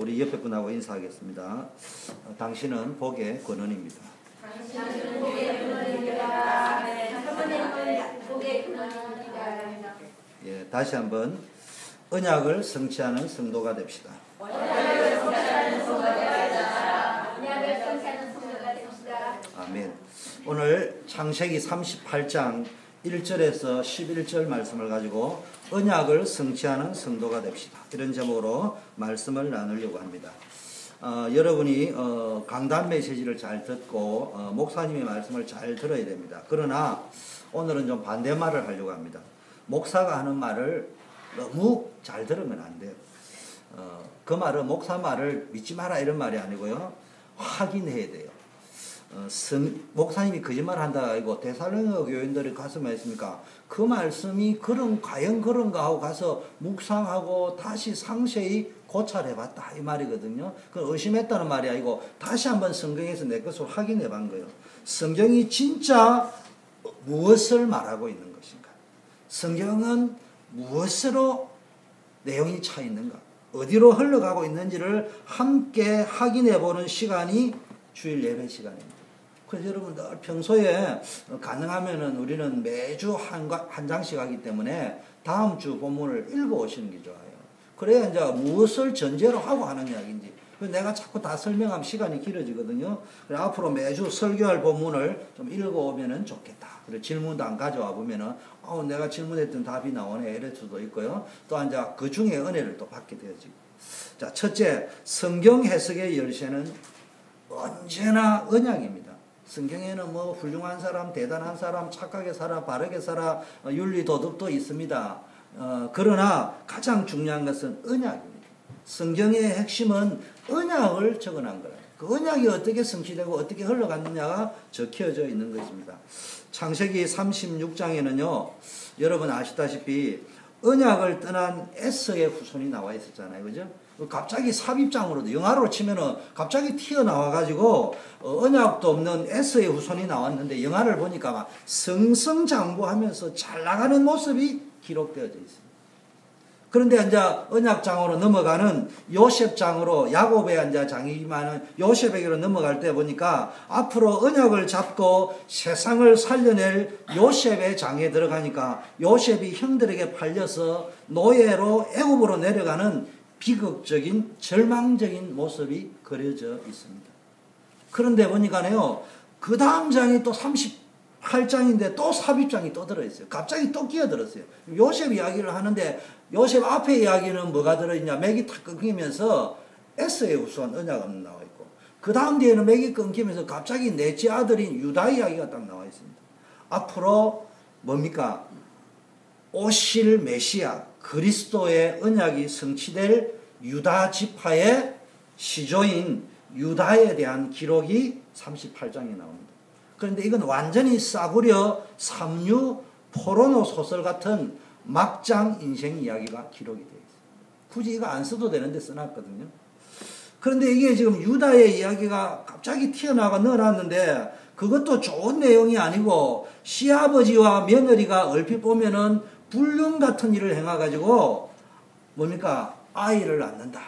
우리 옆에 분하고 인사하겠습니다. 당신은 복의 근원입니다. 당신은 복의 근원입니다. 사모님은 복의 근원입니다. 예, 다시 한번 언약을 성취하는 성도가 됩시다. 언약을 성취하는 성도가 됩시다. 언약을 성취하는 성도가 됩시다. 아멘. 오늘 창세기 38장 1절에서 11절 말씀을 가지고 언약을 성취하는 성도가 됩시다. 이런 제목으로 말씀을 나누려고 합니다. 여러분이 강단 메시지를 잘 듣고 목사님의 말씀을 잘 들어야 됩니다. 그러나 오늘은 좀 반대말을 하려고 합니다. 목사가 하는 말을 너무 잘 들으면 안 돼요. 그 말은 목사 말을 믿지 마라 이런 말이 아니고요. 확인해야 돼요. 목사님이 거짓말 한다 아니고 데살로니가 교인들이 가서 말했습니까? 그 말씀이 과연 그런가 하고 가서 묵상하고 다시 상세히 고찰해봤다 이 말이거든요. 그 의심했다는 말이 아니고 다시 한번 성경에서 내 것을 확인해본 거예요. 성경이 진짜 무엇을 말하고 있는 것인가? 성경은 무엇으로 내용이 차 있는가? 어디로 흘러가고 있는지를 함께 확인해보는 시간이 주일 예배 시간입니다. 그래서 여러분들 평소에 가능하면은 우리는 매주 한 장씩 하기 때문에 다음 주 본문을 읽어오시는 게 좋아요. 그래야 이제 무엇을 전제로 하고 하는 이야기인지. 내가 자꾸 다 설명하면 시간이 길어지거든요. 그래서 앞으로 매주 설교할 본문을 좀 읽어오면은 좋겠다. 그리고 질문도 안 가져와 보면은, 내가 질문했던 답이 나오네. 이럴 수도 있고요. 또 이제 그 중에 은혜를 또 받게 되어지고. 자, 첫째, 성경 해석의 열쇠는 언제나 언약입니다. 성경에는 뭐 훌륭한 사람, 대단한 사람, 착하게 살아, 바르게 살아, 윤리 도덕도 있습니다. 그러나 가장 중요한 것은 언약입니다. 성경의 핵심은 언약을 적어놓은 거예요. 그 언약이 어떻게 성취되고 어떻게 흘러갔느냐가 적혀져 있는 것입니다. 창세기 36장에는요, 여러분 아시다시피 언약을 떠난 에서의 후손이 나와 있었잖아요. 그죠? 갑자기 삽입장으로도 영화로 치면은 갑자기 튀어나와가지고 언약도 없는 에서의 후손이 나왔는데 영화를 보니까 막 승승장구하면서 잘 나가는 모습이 기록되어져 있습니다. 그런데 이제 언약장으로 넘어가는 요셉장으로 야곱의 이제 장이지만은 요셉에게로 넘어갈 때 보니까 앞으로 언약을 잡고 세상을 살려낼 요셉의 장에 들어가니까 요셉이 형들에게 팔려서 노예로 애굽으로 내려가는 비극적인 절망적인 모습이 그려져 있습니다. 그런데 보니까요, 그 다음 장이 또 38장인데 또 삽입장이 또 들어있어요. 갑자기 또 끼어들었어요. 요셉 이야기를 하는데 요셉 앞에 이야기는 뭐가 들어있냐? 맥이 탁 끊기면서 에서의 후손 언약은 나와 있고 그 다음 뒤에는 맥이 끊기면서 갑자기 넷째 아들인 유다 이야기가 딱 나와 있습니다. 앞으로 뭡니까? 오실 메시아 그리스도의 언약이 성취될 유다 지파의 시조인 유다에 대한 기록이 38장에 나옵니다. 그런데 이건 완전히 싸구려 삼류 포르노 소설 같은 막장 인생 이야기가 기록이 되어 있어요. 굳이 이거 안 써도 되는데 써놨거든요. 그런데 이게 지금 유다의 이야기가 갑자기 튀어나와 넣어놨는데 그것도 좋은 내용이 아니고 시아버지와 며느리가 얼핏 보면은 불륜 같은 일을 행해가지고 뭡니까? 아이를 낳는다.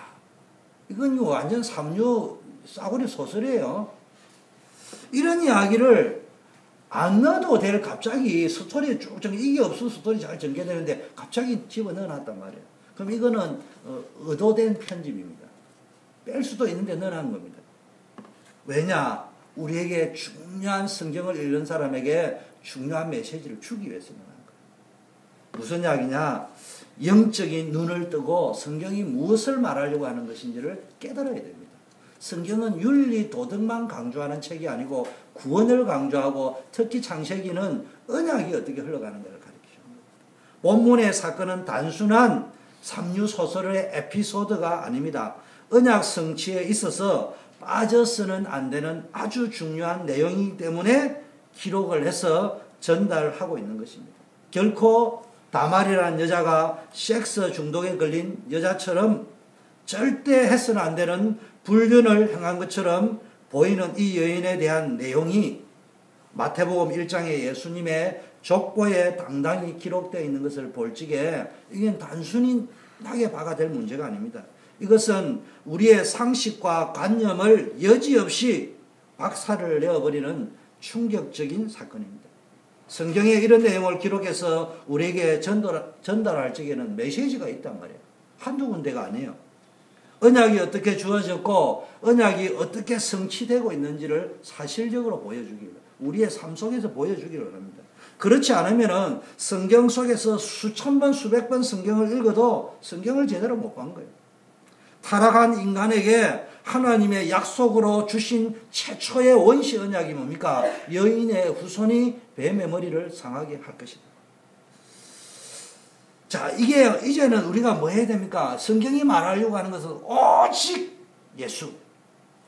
이건 완전 삼류 싸구려 소설이에요. 이런 이야기를 안 넣어도 될 갑자기 스토리에 쭉 이게 없어 스토리 잘 전개되는데 갑자기 집어넣어놨단 말이에요. 그럼 이거는 의도된 편집입니다. 뺄 수도 있는데 넣어놓은 겁니다. 왜냐? 우리에게 중요한 성경을 읽는 사람에게 중요한 메시지를 주기 위해서 넣어놓은 거예요. 무슨 이야기냐? 영적인 눈을 뜨고 성경이 무엇을 말하려고 하는 것인지를 깨달아야 됩니다. 성경은 윤리 도덕만 강조하는 책이 아니고 구원을 강조하고 특히 창세기는 언약이 어떻게 흘러가는가를 가르치는 겁니다. 본문의 사건은 단순한 삼류 소설의 에피소드가 아닙니다. 언약 성취에 있어서 빠져서는 안 되는 아주 중요한 내용이기 때문에 기록을 해서 전달하고 있는 것입니다. 결코 다말이라는 여자가 섹스 중독에 걸린 여자처럼 절대 해서는 안 되는 불륜을 행한 것처럼 보이는 이 여인에 대한 내용이 마태복음 1장에 예수님의 족보에 당당히 기록되어 있는 것을 볼 적에 이건 단순히 나게 봐가 될 문제가 아닙니다. 이것은 우리의 상식과 관념을 여지없이 박살을 내어버리는 충격적인 사건입니다. 성경에 이런 내용을 기록해서 우리에게 전달할 적에는 메시지가 있단 말이에요. 한두 군데가 아니에요. 언약이 어떻게 주어졌고 언약이 어떻게 성취되고 있는지를 사실적으로 보여주기를, 우리의 삶 속에서 보여주기를 합니다. 그렇지 않으면 성경 속에서 수천 번 수백 번 성경을 읽어도 성경을 제대로 못 본 거예요. 타락한 인간에게 하나님의 약속으로 주신 최초의 원시 언약이 뭡니까? 여인의 후손이 뱀의 머리를 상하게 할 것이다. 자, 이제는 우리가 뭐 해야 됩니까? 성경이 말하려고 하는 것은 오직 예수,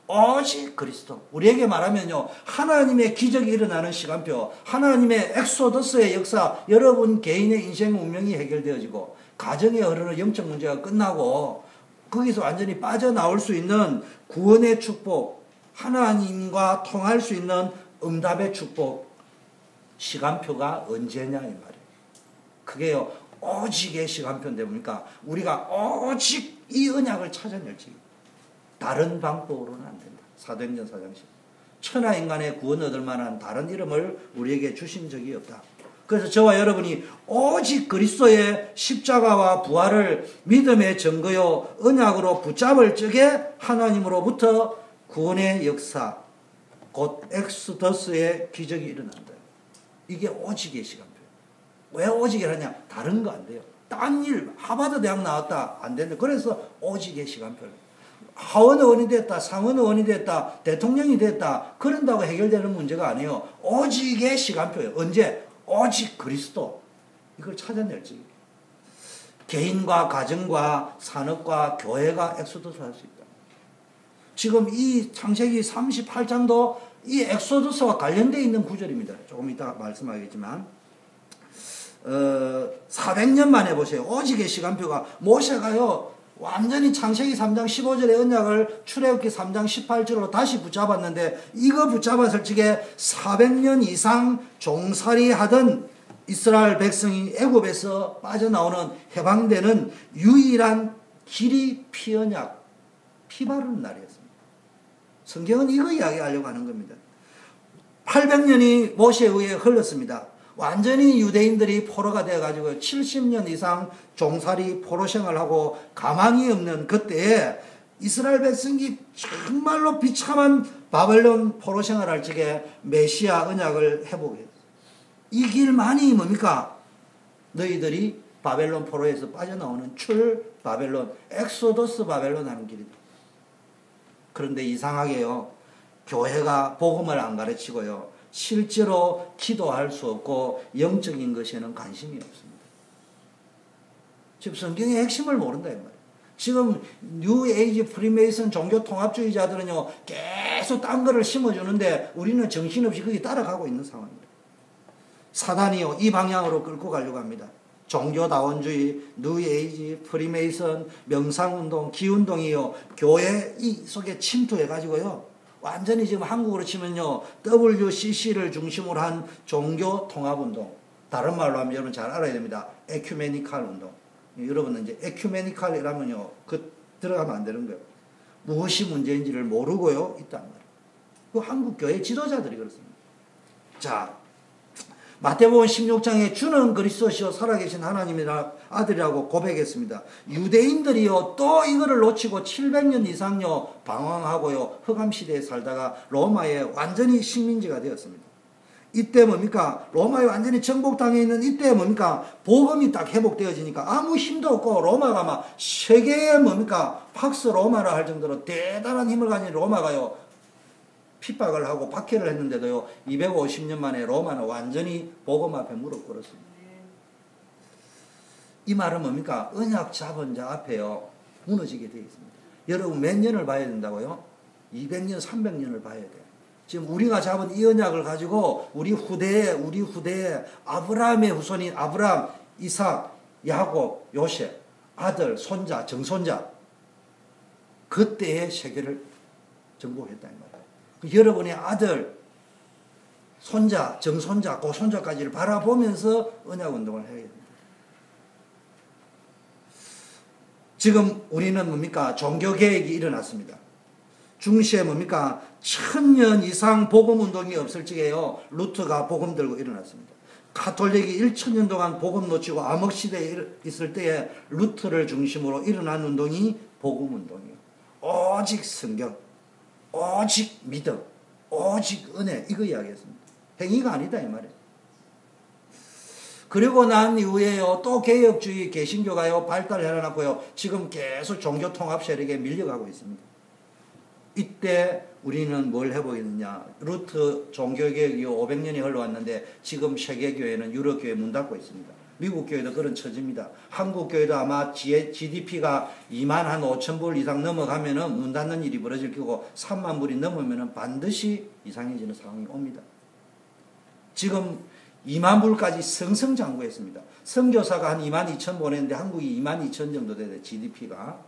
오직 그리스도. 우리에게 말하면요, 하나님의 기적이 일어나는 시간표, 하나님의 엑소더스의 역사, 여러분 개인의 인생 운명이 해결되어지고 가정에 흐르는 영적 문제가 끝나고 거기서 완전히 빠져나올 수 있는 구원의 축복, 하나님과 통할 수 있는 응답의 축복, 시간표가 언제냐 이 말이에요. 그게요, 오직의 시간표인데 뭡니까? 우리가 오직 이 언약을 찾아낼지 다른 방법으로는 안 된다. 사도행전 4장 10. 천하 인간의 구원 얻을 만한 다른 이름을 우리에게 주신 적이 없다. 그래서 저와 여러분이 오직 그리스도의 십자가와 부활을 믿음의 증거요 언약으로 붙잡을 적에 하나님으로부터 구원의 역사, 곧 엑소더스의 기적이 일어난다. 이게 오직의 시간표예요. 왜 오직이라냐? 다른 거 안 돼요. 딴 일, 하버드 대학 나왔다 안 된다. 그래서 오직의 시간표를. 하원 의원이 됐다, 상원 의원이 됐다, 대통령이 됐다, 그런다고 해결되는 문제가 아니에요. 오직의 시간표예요. 언제? 오직 그리스도. 이걸 찾아낼지. 개인과 가정과 산업과 교회가 엑소더스 할 수 있다. 지금 이 창세기 38장도 이 엑소더스와 관련되어 있는 구절입니다. 조금 이따 말씀하겠지만 400년 만에 보세요. 오직의 시간표가 모세가요 완전히 창세기 3장 15절의 언약을 출애굽기 3장 18절로 다시 붙잡았는데 이거 붙잡았을 적에 400년 이상 종살이 하던 이스라엘 백성이 애굽에서 빠져나오는 해방되는 유일한 길이 피언약, 피 바르는 날이었습니다. 성경은 이거 이야기하려고 하는 겁니다. 800년이 모세에 의해 흘렀습니다. 완전히 유대인들이 포로가 되어가지고 70년 이상 종살이 포로 생활하고 가망이 없는 그때에 이스라엘 백성이 정말로 비참한 바벨론 포로 생활할 적에 메시아 언약을 회복했어요. 이 길만이 뭡니까? 너희들이 바벨론 포로에서 빠져나오는 출 바벨론, 엑소더스 바벨론 하는 길이다. 그런데 이상하게요, 교회가 복음을 안 가르치고요, 실제로 기도할 수 없고 영적인 것에는 관심이 없습니다. 지금 성경의 핵심을 모른다 이 말이에요. 지금 뉴에이지 프리메이슨 종교 통합주의자들은요 계속 딴 거를 심어주는데 우리는 정신없이 거기 따라가고 있는 상황입니다. 사단이요 이 방향으로 끌고 가려고 합니다. 종교다원주의, 뉴에이지, 프리메이슨, 명상운동, 기운동이요 교회 이 속에 침투해가지고요 완전히 지금 한국으로 치면요 WCC를 중심으로 한 종교 통합운동, 다른 말로 하면 여러분 잘 알아야 됩니다. 에큐메니칼 운동. 여러분은 이제 에큐메니칼이라면요 들어가면 안 되는 거예요. 무엇이 문제인지를 모르고요 있단 말이에요. 그 한국 교회 지도자들이 그렇습니다. 자, 마태복음 16장에 주는 그리스도시요 살아계신 하나님의 아들이라고 고백했습니다. 유대인들이요 또 이거를 놓치고 700년 이상요 방황하고요 흑암시대에 살다가 로마에 완전히 식민지가 되었습니다. 이때 뭡니까? 로마에 완전히 정복당해 있는 이때 뭡니까? 복음이 딱 회복되어지니까 아무 힘도 없고 로마가 막 세계의 뭡니까? 팍스 로마라 할 정도로 대단한 힘을 가진 로마가요 핍박을 하고 박해를 했는데도요 250년 만에 로마는 완전히 복음 앞에 무릎 꿇었습니다. 이 말은 뭡니까? 언약 잡은 자 앞에요 무너지게 되어 있습니다. 여러분 몇 년을 봐야 된다고요? 200년 300년을 봐야 돼요. 지금 우리가 잡은 이 언약을 가지고 우리 후대에 아브라함의 후손인 아브라함, 이삭, 야곱, 요셉, 아들, 손자, 정손자 그때의 세계를 정복했다 이 말이에요. 여러분의 아들, 손자, 정손자, 고손자까지를 바라보면서 언약운동을 해야 됩니다. 지금 우리는 뭡니까? 종교개혁이 일어났습니다. 중시에 뭡니까? 1000년 이상 복음운동이 없을 적에요. 루터가 복음 들고 일어났습니다. 가톨릭이 1000년 동안 복음 놓치고 암흑시대에 있을 때에 루터를 중심으로 일어난 운동이 복음운동이에요. 오직 성경, 오직 믿음, 오직 은혜, 이거 이야기했습니다. 행위가 아니다 이 말이에요. 그리고 난 이후에요, 또 개혁주의 개신교가요 발달해놨고요, 지금 계속 종교통합 세력에 밀려가고 있습니다. 이때 우리는 뭘 해보겠느냐? 루터 종교개혁이 500년이 흘러왔는데 지금 세계교회는 유럽교회 문 닫고 있습니다. 미국 교회도 그런 처지입니다. 한국 교회도 아마 GDP가 2만 한 5천 불 이상 넘어가면은 문 닫는 일이 벌어질 거고 3만 불이 넘으면은 반드시 이상해지는 상황이 옵니다. 지금 2만 불까지 승승장구했습니다. 선교사가 한 2만 2천 보냈는데 한국이 2만 2천 정도 되대, GDP가.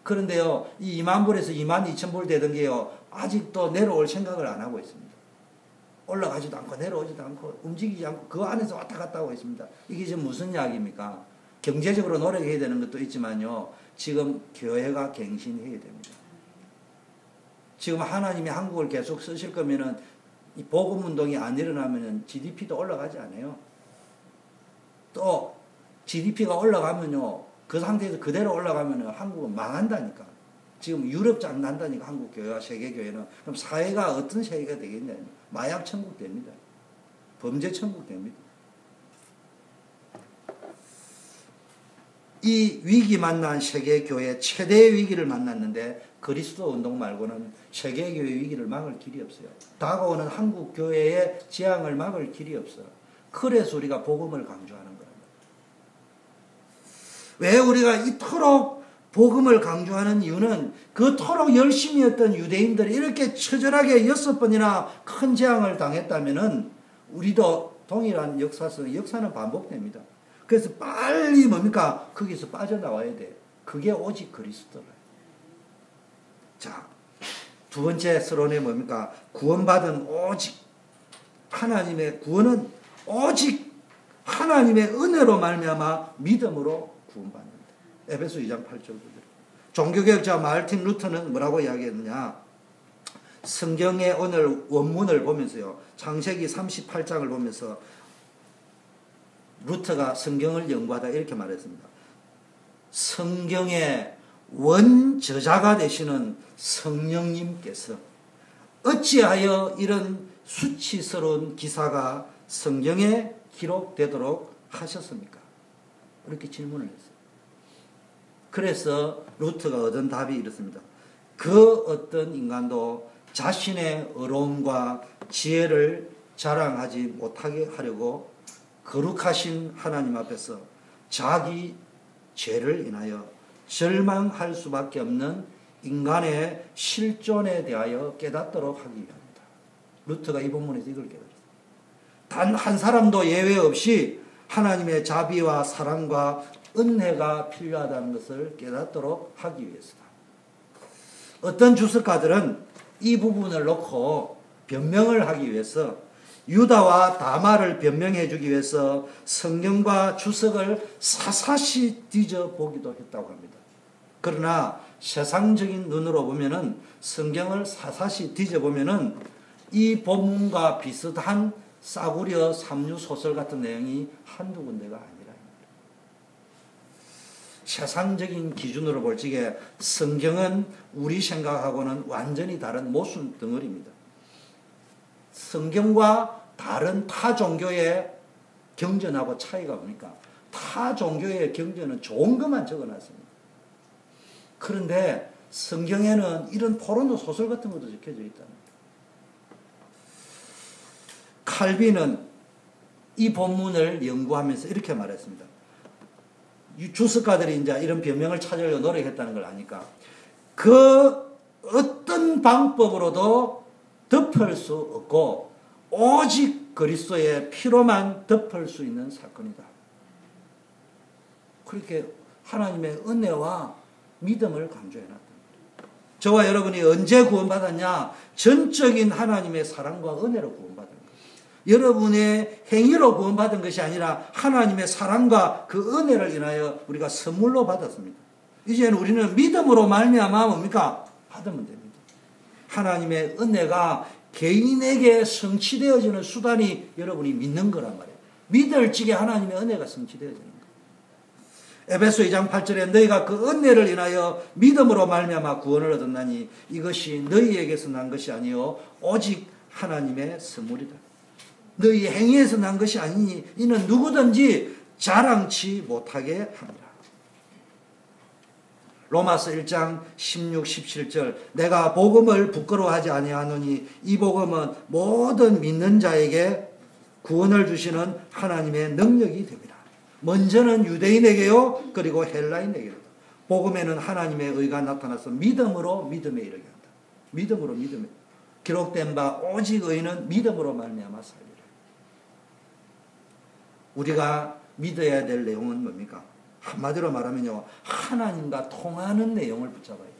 그런데요, 이 2만 불에서 2만 2천 불 되던 게요, 아직도 내려올 생각을 안 하고 있습니다. 올라가지도 않고 내려오지도 않고 움직이지 않고 그 안에서 왔다 갔다 하고 있습니다. 이게 지금 무슨 이야기입니까? 경제적으로 노력해야 되는 것도 있지만요, 지금 교회가 갱신해야 됩니다. 지금 하나님이 한국을 계속 쓰실 거면은 이 복음운동이 안 일어나면은 GDP도 올라가지 않아요. 또 GDP가 올라가면요, 그 상태에서 그대로 올라가면은 한국은 망한다니까. 지금 유럽 장 난다니까, 한국 교회와 세계 교회는. 그럼 사회가 어떤 세계가 되겠냐? 마약 천국 됩니다. 범죄 천국 됩니다. 이 위기 만난 세계 교회 최대의 위기를 만났는데 그리스도 운동 말고는 세계 교회 위기를 막을 길이 없어요. 다가오는 한국 교회의 재앙을 막을 길이 없어요. 그래서 우리가 복음을 강조하는 겁니다. 왜 우리가 이토록 복음을 강조하는 이유는 그토록 열심히 했던 유대인들이 이렇게 처절하게 6번이나 큰 재앙을 당했다면은 우리도 동일한 역사는 반복됩니다. 그래서 빨리 뭡니까? 거기서 빠져나와야 돼. 그게 오직 그리스도라. 자, 두 번째 서론에 뭡니까? 구원받은 오직 하나님의 구원은 오직 하나님의 은혜로 말미암아 믿음으로 구원받는다. 에베소 2장 8절 9절. 종교개혁자 마르틴 루터는 뭐라고 이야기했느냐? 성경의 오늘 원문을 보면서요, 창세기 38장을 보면서 루터가 성경을 연구하다 이렇게 말했습니다. 성경의 원저자가 되시는 성령님께서 어찌하여 이런 수치스러운 기사가 성경에 기록되도록 하셨습니까? 이렇게 질문을 했어요. 그래서 루터가 얻은 답이 이렇습니다. 그 어떤 인간도 자신의 의로움과 지혜를 자랑하지 못하게 하려고 거룩하신 하나님 앞에서 자기 죄를 인하여 절망할 수밖에 없는 인간의 실존에 대하여 깨닫도록 하기 위함이다. 루터가 이 본문에서 이걸 깨달았습니다. 단 한 사람도 예외 없이 하나님의 자비와 사랑과 은혜가 필요하다는 것을 깨닫도록 하기 위해서다. 어떤 주석가들은 이 부분을 놓고 변명을 하기 위해서 유다와 다말을 변명해 주기 위해서 성경과 주석을 사사시 뒤져보기도 했다고 합니다. 그러나 세상적인 눈으로 보면은, 성경을 사사시 뒤져보면은 이 본문과 비슷한 싸구려 삼류 소설 같은 내용이 한두 군데가 아니라, 세상적인 기준으로 볼 적에 성경은 우리 생각하고는 완전히 다른 모순 덩어리입니다. 성경과 다른 타 종교의 경전하고 차이가 뭡니까? 타 종교의 경전은 좋은 것만 적어놨습니다. 그런데 성경에는 이런 포르노 소설 같은 것도 적혀져 있답니다. 칼빈은 이 본문을 연구하면서 이렇게 말했습니다. 주석가들이 이제 이런 변명을 찾으려고 노력했다는 걸 아니까 그 어떤 방법으로도 덮을 수 없고 오직 그리스도의 피로만 덮을 수 있는 사건이다. 그렇게 하나님의 은혜와 믿음을 강조해놨다. 저와 여러분이 언제 구원받았냐? 전적인 하나님의 사랑과 은혜로 구원받은 거예요. 여러분의 행위로 구원받은 것이 아니라 하나님의 사랑과 그 은혜를 인하여 우리가 선물로 받았습니다. 이제는 우리는 믿음으로 말미암아 뭡니까? 받으면 됩니다. 하나님의 은혜가 개인에게 성취되어지는 수단이 여러분이 믿는 거란 말이에요. 믿을 적에 하나님의 은혜가 성취되어지는 거예요. 에베소 2장 8절에 너희가 그 은혜를 인하여 믿음으로 말미암아 구원을 얻었나니 이것이 너희에게서 난 것이 아니요 오직 하나님의 선물이다. 너희 행위에서 난 것이 아니니 이는 누구든지 자랑치 못하게 합니다. 로마서 1장 16, 17절 내가 복음을 부끄러워하지 아니하노니 이 복음은 모든 믿는 자에게 구원을 주시는 하나님의 능력이 됩니다. 먼저는 유대인에게요 그리고 헬라인에게요. 복음에는 하나님의 의가 나타나서 믿음으로 믿음에 이르게 한다. 믿음으로 믿음에 기록된 바 오직 의는 믿음으로 말미암아 살리라. 우리가 믿어야 될 내용은 뭡니까? 한마디로 말하면요 하나님과 통하는 내용을 붙잡아야 돼요.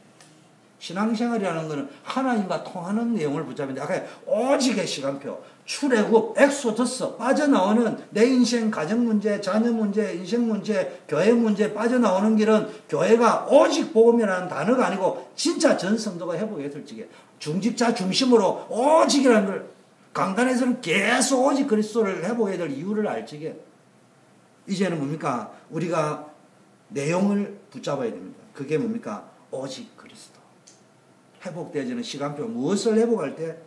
신앙생활이라는 것은 하나님과 통하는 내용을 붙잡는데 아까 오직의 시간표 출애굽 엑소더스 빠져나오는 내 인생 가정 문제 자녀 문제 인생 문제 교회 문제 빠져나오는 길은 교회가 오직 복음이라는 단어가 아니고 진짜 전 성도가 회복해 될 적에 중직자 중심으로 오직이라는 걸 강단에서는 계속 오직 그리스도를 회복해야 될 이유를 알 적에 이제는 뭡니까? 우리가 내용을 붙잡아야 됩니다. 그게 뭡니까? 오직 그리스도. 회복되어지는 시간표 무엇을 회복할 때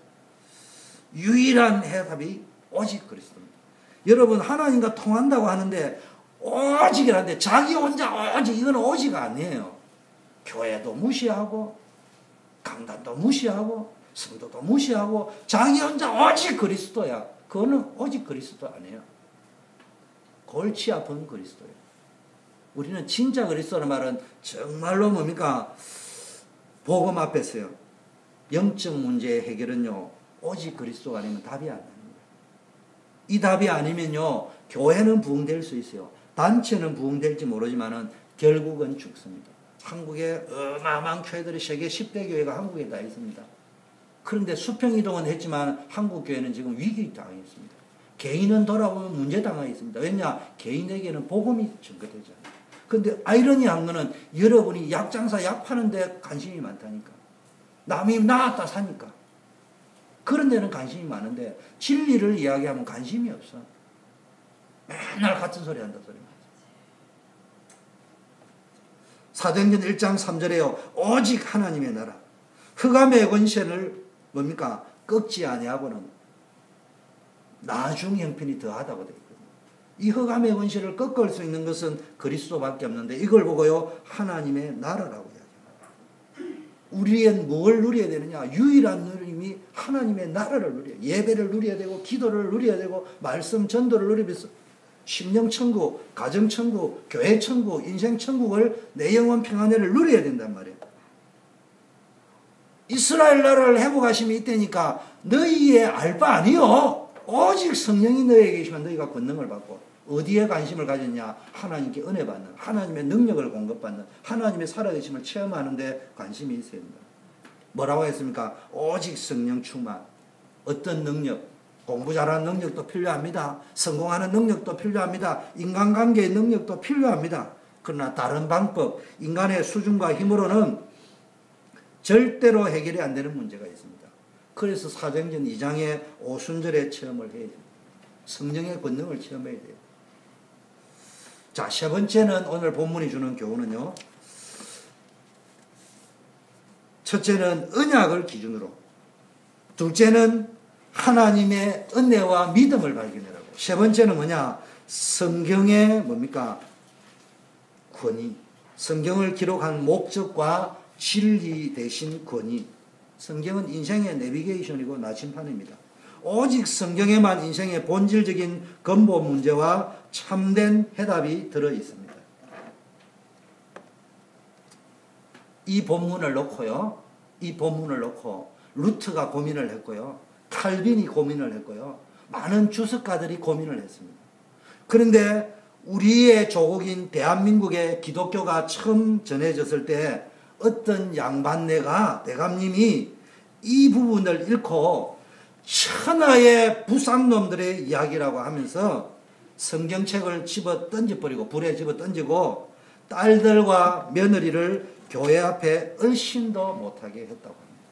유일한 해답이 오직 그리스도입니다. 여러분 하나님과 통한다고 하는데 오직이라는데 자기 혼자 오직 이건 오직 아니에요. 교회도 무시하고 강단도 무시하고 성도도 무시하고 자기 혼자 오직 그리스도야. 그거는 오직 그리스도 아니에요. 골치 아픈 그리스도예요. 우리는 진짜 그리스도라는 말은 정말로 뭡니까? 복음 앞에서요. 영적 문제의 해결은요. 오직 그리스도가 아니면 답이 안 됩니다. 이 답이 아니면요. 교회는 부흥될 수 있어요. 단체는 부흥될지 모르지만은 결국은 죽습니다. 한국에 어마어마한 교회들이 세계 10대 교회가 한국에 다 있습니다. 그런데 수평이동은 했지만 한국 교회는 지금 위기 당해 있습니다. 개인은 돌아보면 문제 당해 있습니다. 왜냐? 개인에게는 복음이 전거되지 않아요. 근데 아이러니한 거는 여러분이 약장사 약 파는데 관심이 많다니까. 남이 나았다 사니까. 그런 데는 관심이 많은데 진리를 이야기하면 관심이 없어. 맨날 같은 소리 한다 소리. 사도행전 1장 3절에요. 오직 하나님의 나라. 흑암의 권세를 뭡니까? 꺾지 아니하고는 나중 형편이 더하다고 되어 있거든요. 이 흑암의 권세를 꺾을 수 있는 것은 그리스도밖에 없는데 이걸 보고요. 하나님의 나라라고 이야기합니다. 우리는 뭘 누려야 되느냐? 유일한 누림이 하나님의 나라를 누려야 돼요. 예배를 누려야 되고 기도를 누려야 되고 말씀 전도를 누리면서 심령천국, 가정천국, 교회천국, 인생천국을 내 영혼 평안회를 누려야 된단 말이에요. 이스라엘 나라를 회복하심이 있다니까 너희의 알 바 아니요. 오직 성령이 너희에게 계시면 너희가 권능을 받고 어디에 관심을 가졌냐? 하나님께 은혜 받는, 하나님의 능력을 공급받는, 하나님의 살아계심을 체험하는 데 관심이 있어야 됩니다. 뭐라고 했습니까? 오직 성령 충만. 어떤 능력? 공부 잘하는 능력도 필요합니다. 성공하는 능력도 필요합니다. 인간관계의 능력도 필요합니다. 그러나 다른 방법, 인간의 수준과 힘으로는 절대로 해결이 안 되는 문제가 있습니다. 그래서 사도행전 2장의 오순절의 체험을 해야 됩니다. 성령의 권능을 체험해야 돼요. 자, 세 번째는 오늘 본문이 주는 교훈은요. 첫째는 언약을 기준으로. 둘째는 하나님의 은혜와 믿음을 발견하라고. 세 번째는 뭐냐? 성경의 뭡니까? 권위. 성경을 기록한 목적과 진리 대신 권위. 성경은 인생의 내비게이션이고 나침판입니다. 오직 성경에만 인생의 본질적인 근본 문제와 참된 해답이 들어 있습니다. 이 본문을 놓고요. 이 본문을 놓고 루트가 고민을 했고요. 칼빈이 고민을 했고요. 많은 주석가들이 고민을 했습니다. 그런데 우리의 조국인 대한민국의 기독교가 처음 전해졌을 때 어떤 양반네가 대감님이 이 부분을 읽고 천하의 부상놈들의 이야기라고 하면서 성경책을 집어 던져버리고 불에 집어 던지고 딸들과 며느리를 교회 앞에 얼씬도 못하게 했다고 합니다.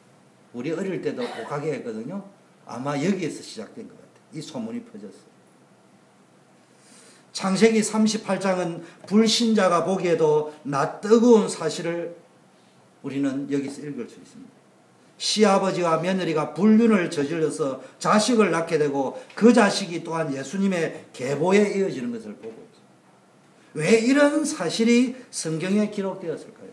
우리 어릴 때도 못하게 했거든요. 아마 여기에서 시작된 것 같아요. 이 소문이 퍼졌어요. 창세기 38장은 불신자가 보기에도 낯뜨거운 사실을 우리는 여기서 읽을 수 있습니다. 시아버지와 며느리가 불륜을 저질러서 자식을 낳게 되고 그 자식이 또한 예수님의 계보에 이어지는 것을 보고 있습니다. 왜 이런 사실이 성경에 기록되었을까요?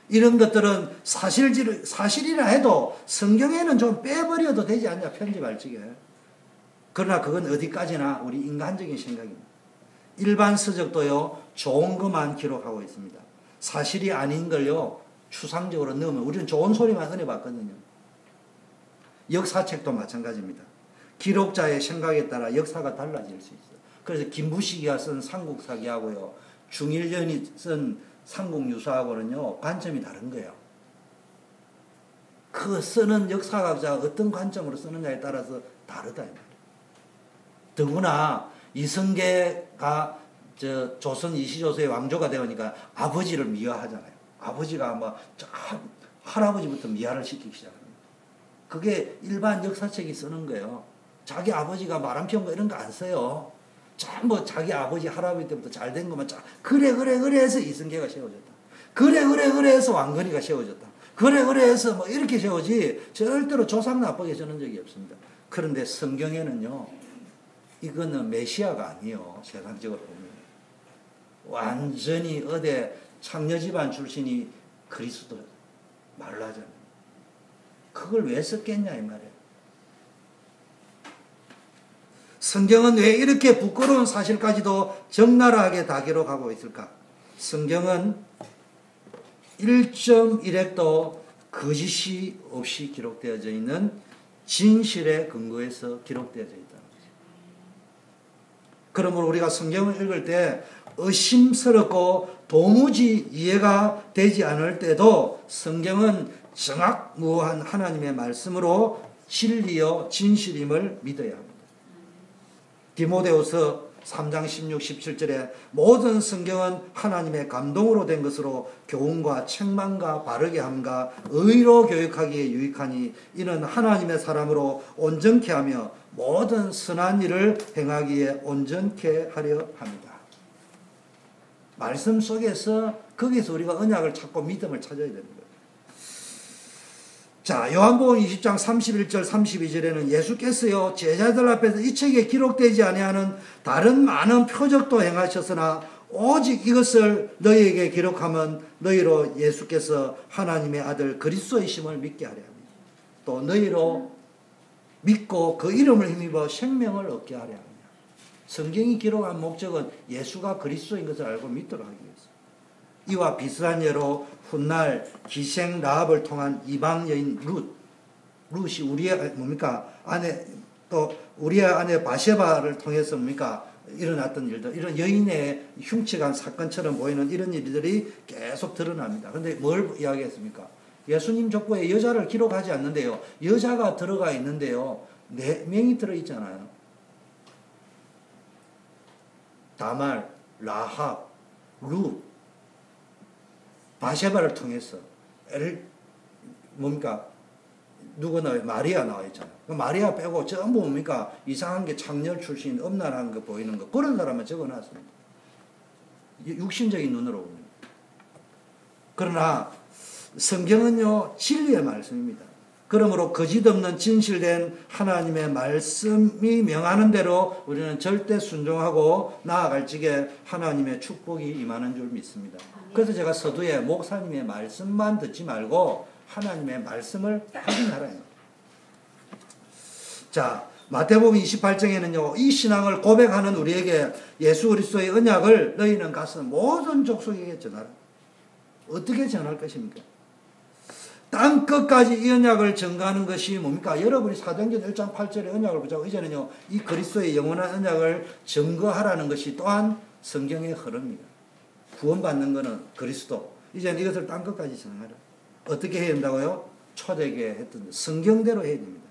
이런 것들은 사실이라 해도 성경에는 좀 빼버려도 되지 않냐, 편집할 적에. 그러나 그건 어디까지나 우리 인간적인 생각입니다. 일반 서적도요, 좋은 것만 기록하고 있습니다. 사실이 아닌 걸요, 추상적으로 넣으면 우리는 좋은 소리만 꺼내봤거든요. 역사책도 마찬가지입니다. 기록자의 생각에 따라 역사가 달라질 수 있어요. 그래서 김부식이가 쓴 삼국사기하고요, 중일련이 쓴 삼국유사하고는요, 관점이 다른 거예요. 그 쓰는 역사학자가 어떤 관점으로 쓰느냐에 따라서 다르다. 더구나 이성계가 조선 이시조서의 왕조가 되니까 아버지를 미화하잖아요. 아버지가 아마 할아버지부터 미화를 시키기 시작합니다. 그게 일반 역사책이 쓰는 거예요. 자기 아버지가 말한평가 이런 거 안 써요. 전부 자기 아버지 할아버지 때부터 잘 된 것만 그래 해서 이성계가 세워졌다. 그래 해서 왕건이가 세워졌다. 그래 해서 뭐 이렇게 세워지 절대로 조상 나쁘게 저는 적이 없습니다. 그런데 성경에는요, 이거는 메시아가 아니에요. 세상적으로 보면 완전히 어디 창녀집안 출신이 그리스도 말로 하잖아요. 그걸 왜 썼겠냐 이 말이에요. 성경은 왜 이렇게 부끄러운 사실까지도 적나라하게 다 기록하고 있을까? 성경은 1.1획도 거짓이 없이 기록되어져 있는 진실에 근거해서 기록되어져 있다는 거죠. 그러므로 우리가 성경을 읽을 때 의심스럽고 도무지 이해가 되지 않을 때도 성경은 정확무한 하나님의 말씀으로 진리요 진실임을 믿어야 합니다. 디모데후서 3장 16, 17절에 모든 성경은 하나님의 감동으로 된 것으로 교훈과 책망과 바르게 함과 의로 교육하기에 유익하니 이는 하나님의 사람으로 온전케 하며 모든 선한 일을 행하기에 온전케 하려 합니다. 말씀 속에서 거기서 우리가 언약을 찾고 믿음을 찾아야 되는 거예요. 자, 요한복음 20장 31절 32절에는 예수께서요 제자들 앞에서 이 책에 기록되지 아니하는 다른 많은 표적도 행하셨으나 오직 이것을 너희에게 기록하면 너희로 예수께서 하나님의 아들 그리스도이심을 믿게 하려 합니다. 또 너희로 믿고 그 이름을 힘입어 생명을 얻게 하려 합니다. 성경이 기록한 목적은 예수가 그리스도인 것을 알고 믿도록 하기 위해서. 이와 비슷한 예로 훗날 기생 라합을 통한 이방 여인 룻이 우리의 뭡니까 아내 또 우리의 아내 바세바를 통해서 뭡니까 일어났던 일들, 이런 여인의 흉측한 사건처럼 보이는 이런 일들이 계속 드러납니다. 그런데 뭘 이야기했습니까? 예수님 족보에 여자를 기록하지 않는데요, 여자가 들어가 있는데요, 4명이 들어있잖아요. 다말, 라합, 룻, 바세바를 통해서 뭡니까 누가 나와요? 마리아 나와 있잖아요. 마리아 빼고 전부 뭡니까 이상한 게 창녀 출신 음란한 거 보이는 거 그런 사람은 적어놨습니다. 육신적인 눈으로 보면. 그러나 성경은요 진리의 말씀입니다. 그러므로 거짓 없는 진실된 하나님의 말씀이 명하는 대로 우리는 절대 순종하고 나아갈 적에 하나님의 축복이 임하는 줄 믿습니다. 그래서 제가 서두에 목사님의 말씀만 듣지 말고 하나님의 말씀을 확인하라. 자, 마태복음 28장에는요 이 신앙을 고백하는 우리에게 예수 그리스도의 언약을 너희는 가서 모든 족속에게 전하라. 어떻게 전할 것입니까? 땅 끝까지 이 언약을 전가하는 것이 뭡니까? 여러분이 사도행전 1장 8절의 언약을 보자고 이제는요 이 그리스도의 영원한 언약을 증거하라는 것이 또한 성경의 흐름입니다. 구원받는 것은 그리스도. 이제는 이것을 땅 끝까지 전하라. 어떻게 해야 된다고요? 초대교회 했던 성경대로 해야 됩니다.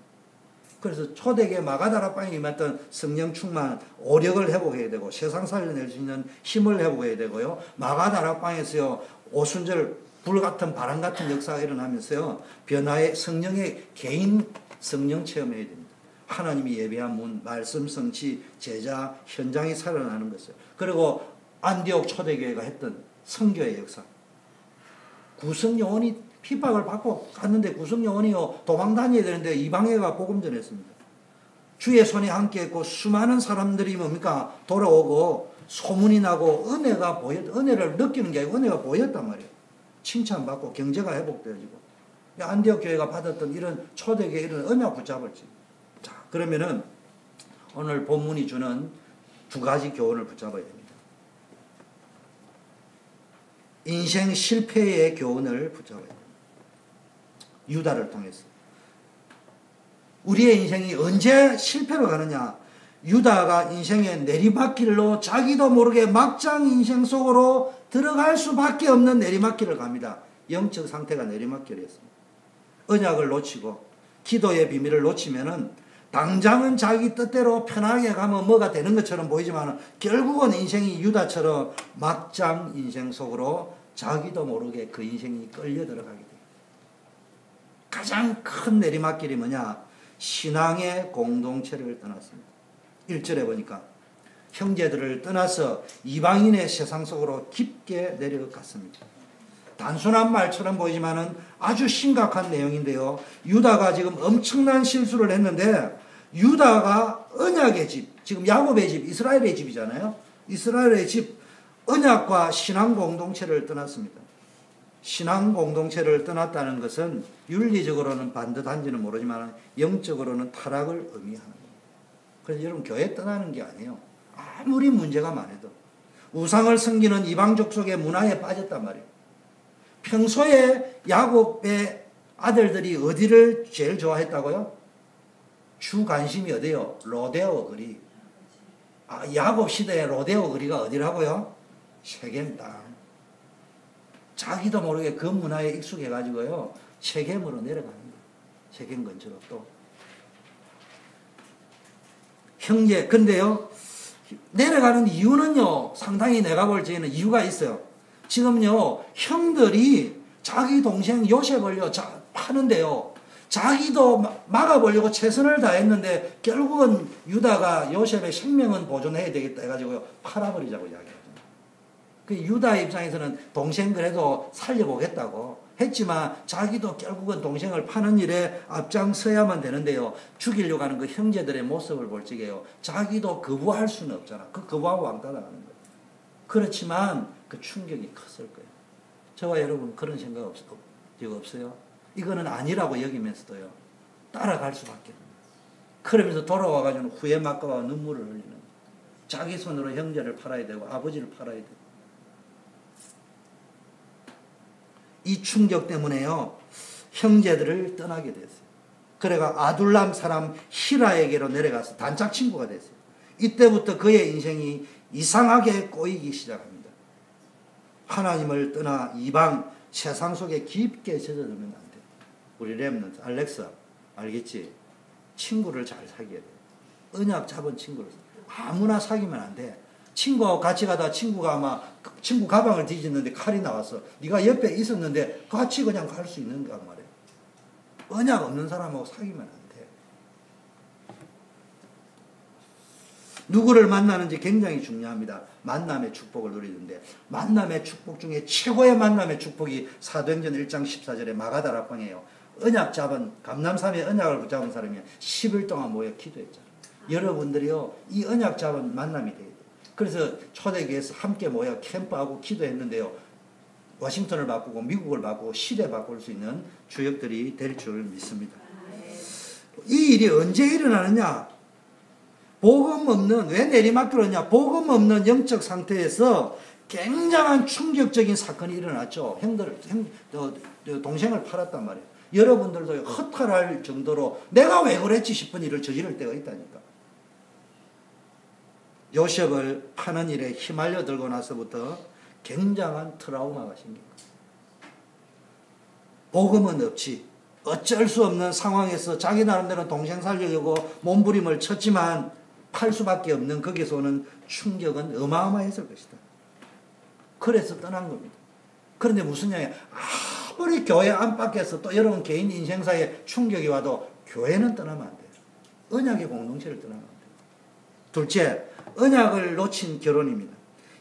그래서 초대교회 마가다락방에 임했던 성령 충만, 오력을 회복해야 되고 세상 살려낼 수 있는 힘을 회복해야 되고요. 마가다락방에서요, 오순절 불같은 바람 같은 역사가 일어나면서요, 변화의 성령의 개인 성령 체험해야 됩니다. 하나님이 예배한 문, 말씀 성취, 제자, 현장이 살아나는 것이에요. 그리고 안디옥 초대교회가 했던 선교의 역사. 구성요원이 핍박을 받고 갔는데 구성요원이요, 도망 다녀야 되는데 이방회가 복음 전했습니다. 주의 손에 함께했고 수많은 사람들이 뭡니까? 돌아오고 소문이 나고 은혜가 은혜를 느끼는 게 아니고 은혜가 보였단 말이에요. 칭찬받고 경제가 회복되어지고. 안디옥 교회가 받았던 이런 초대교회 이런 언약 붙잡을지. 자, 그러면은 오늘 본문이 주는 두 가지 교훈을 붙잡아야 됩니다. 인생 실패의 교훈을 붙잡아야 됩니다. 유다를 통해서. 우리의 인생이 언제 실패로 가느냐? 유다가 인생의 내리막길로 자기도 모르게 막장 인생 속으로 들어갈 수밖에 없는 내리막길을 갑니다. 영적 상태가 내리막길이었습니다. 언약을 놓치고 기도의 비밀을 놓치면은 당장은 자기 뜻대로 편하게 가면 뭐가 되는 것처럼 보이지만 결국은 인생이 유다처럼 막장 인생 속으로 자기도 모르게 그 인생이 끌려 들어가게 돼요. 가장 큰 내리막길이 뭐냐? 신앙의 공동체를 떠났습니다. 1절에 보니까 형제들을 떠나서 이방인의 세상 속으로 깊게 내려갔습니다. 단순한 말처럼 보이지만은 아주 심각한 내용인데요. 유다가 지금 엄청난 실수를 했는데 유다가 언약의 집, 지금 야곱의 집, 이스라엘의 집이잖아요. 이스라엘의 집, 언약과 신앙 공동체를 떠났습니다. 신앙 공동체를 떠났다는 것은 윤리적으로는 반듯한지는 모르지만 영적으로는 타락을 의미하는 겁니다. 그래서 여러분 교회 떠나는 게 아니에요. 아무리 문제가 많아도 우상을 섬기는 이방족 속의 문화에 빠졌단 말이에요. 평소에 야곱의 아들들이 어디를 제일 좋아했다고요? 주 관심이 어디요? 로데오 거리. 야곱 시대의 로데오 거리가 어디라고요? 세겜 땅. 자기도 모르게 그 문화에 익숙해가지고요, 세겜으로 내려가는 거예요. 세겜 근처로 또. 형제, 근데요, 내려가는 이유는요, 상당히 내가 볼 적에는 이유가 있어요. 지금요, 형들이 자기 동생 요셉을요, 파는데요, 자기도 막아보려고 최선을 다했는데, 결국은 유다가 요셉의 생명은 보존해야 되겠다 해가지고요, 팔아버리자고 이야기해요. 그 유다 입장에서는 동생 그래도 살려보겠다고 했지만 자기도 결국은 동생을 파는 일에 앞장서야만 되는데요. 죽이려고 하는 그 형제들의 모습을 볼 적에요. 자기도 거부할 수는 없잖아. 그 거부하고 왕따 나가는 거예요. 그렇지만 그 충격이 컸을 거예요. 저와 여러분 그런 생각 없어요? 이거는 아니라고 여기면서도요. 따라갈 수밖에 없어요. 그러면서 돌아와가지고 후회 막가와 눈물을 흘리는 거예요. 자기 손으로 형제를 팔아야 되고 아버지를 팔아야 되고. 이 충격 때문에요, 형제들을 떠나게 됐어요. 그래가 아둘람 사람 히라에게로 내려가서 단짝 친구가 됐어요. 이때부터 그의 인생이 이상하게 꼬이기 시작합니다. 하나님을 떠나 이방 세상 속에 깊게 젖어들면 안 돼. 우리 렘넌트 알렉사 알겠지? 친구를 잘 사귀어야 돼. 언약 잡은 친구를 아무나 사귀면 안 돼. 친구하고 같이 가다 친구가 아마 친구 가방을 뒤졌는데 칼이 나왔어. 네가 옆에 있었는데 같이 그냥 갈 수 있는 거란 말이야. 언약 없는 사람하고 사귀면 안 돼. 누구를 만나는지 굉장히 중요합니다. 만남의 축복을 누리는데 만남의 축복 중에 최고의 만남의 축복이 사도행전 1장 14절에 마가다락방이에요. 언약 잡은 감남산의 언약을 붙잡은 사람이 10일 동안 모여 기도했잖아요. 여러분들이요, 이 언약 잡은 만남이 돼요. 그래서 초대교회에서 함께 모여 캠프하고 기도했는데요. 워싱턴을 바꾸고 미국을 바꾸고 시대 바꿀 수 있는 주역들이 될 줄 믿습니다. 이 일이 언제 일어나느냐? 복음 없는, 왜 내리막길이냐? 복음 없는 영적 상태에서 굉장한 충격적인 사건이 일어났죠. 동생을 팔았단 말이에요. 여러분들도 허탈할 정도로 내가 왜 그랬지 싶은 일을 저지를 때가 있다니까. 요셉을 파는 일에 휘말려 들고 나서부터 굉장한 트라우마가 생긴 거예요. 복음은 없지. 어쩔 수 없는 상황에서 자기 나름대로 동생 살리려고 몸부림을 쳤지만 팔 수밖에 없는 거기서 오는 충격은 어마어마했을 것이다. 그래서 떠난 겁니다. 그런데 무슨 얘기야? 아무리 교회 안팎에서 또 여러분 개인 인생사에 충격이 와도 교회는 떠나면 안 돼요. 언약의 공동체를 떠나면 안 돼요. 둘째, 언약을 놓친 결혼입니다.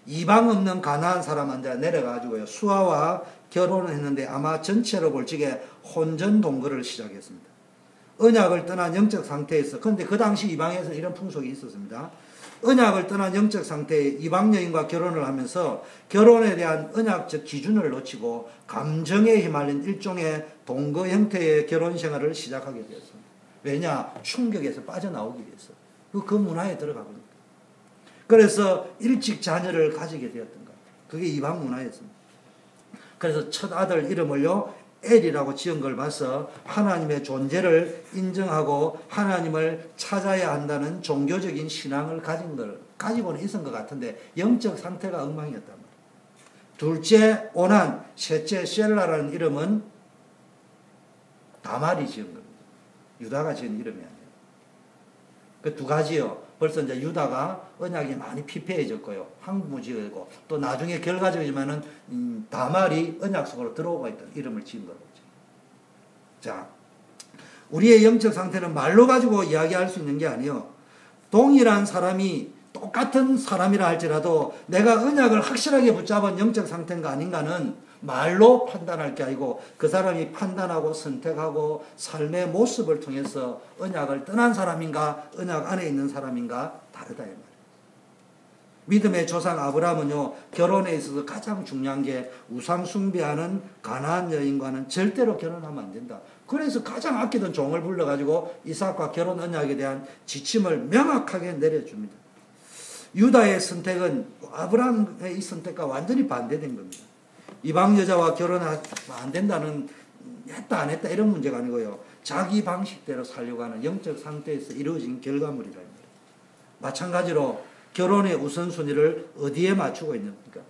이방 없는 가나안 사람한테 내려가지고요, 수아와 결혼을 했는데 아마 전체로 볼 적에 혼전 동거를 시작했습니다. 언약을 떠난 영적 상태에서, 그런데 그 당시 이방에서 이런 풍속이 있었습니다. 언약을 떠난 영적 상태의 이방 여인과 결혼을 하면서 결혼에 대한 언약적 기준을 놓치고 감정에 휘말린 일종의 동거 형태의 결혼 생활을 시작하게 되었습니다. 왜냐? 충격에서 빠져나오기 위해서. 그 문화에 들어가거든요. 그래서 일찍 자녀를 가지게 되었던 것 같아요. 그게 이방 문화였습니다. 그래서 첫 아들 이름을요, 엘이라고 지은 걸 봐서 하나님의 존재를 인정하고 하나님을 찾아야 한다는 종교적인 신앙을 가지고는 있은 것 같은데 영적 상태가 엉망이었단 말이에요. 둘째 오난, 셋째 셀라라는 이름은 다말이 지은 겁니다. 유다가 지은 이름이 아니에요. 그 두 가지요. 벌써 이제 유다가 언약이 많이 피폐해졌고요. 항무지고 또 나중에 결과적이지만은 다말이 언약 속으로 들어오고 있던 이름을 지은 거죠. 자, 우리의 영적 상태는 말로 가지고 이야기할 수 있는 게 아니에요. 동일한 사람이 똑같은 사람이라 할지라도 내가 언약을 확실하게 붙잡은 영적 상태인가 아닌가는 말로 판단할 게 아니고 그 사람이 판단하고 선택하고 삶의 모습을 통해서 언약을 떠난 사람인가 언약 안에 있는 사람인가 다르다 이 말이에요. 믿음의 조상 아브라함은요, 결혼에 있어서 가장 중요한 게 우상 숭배하는 가나안 여인과는 절대로 결혼하면 안 된다. 그래서 가장 아끼던 종을 불러가지고 이삭과 결혼 언약에 대한 지침을 명확하게 내려줍니다. 유다의 선택은 아브라함의 이 선택과 완전히 반대된 겁니다. 이방 여자와 결혼하면 안 된다는, 했다 안 했다 이런 문제가 아니고요, 자기 방식대로 살려고 하는 영적 상태에서 이루어진 결과물이라. 마찬가지로 결혼의 우선순위를 어디에 맞추고 있습니까?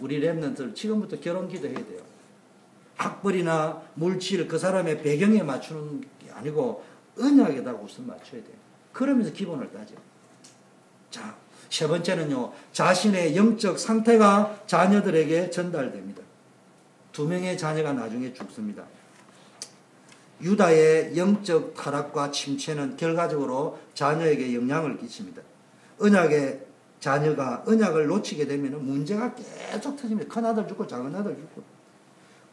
우리 랩런트들 지금부터 결혼 기도해야 돼요. 학벌이나 물질, 그 사람의 배경에 맞추는 게 아니고 언약에다가 우선 맞춰야 돼요. 그러면서 기본을 따져. 자, 세 번째는요, 자신의 영적 상태가 자녀들에게 전달됩니다. 2명의 자녀가 나중에 죽습니다. 유다의 영적 타락과 침체는 결과적으로 자녀에게 영향을 끼칩니다. 언약의 자녀가 언약을 놓치게 되면 문제가 계속 터집니다. 큰아들 죽고 작은아들 죽고.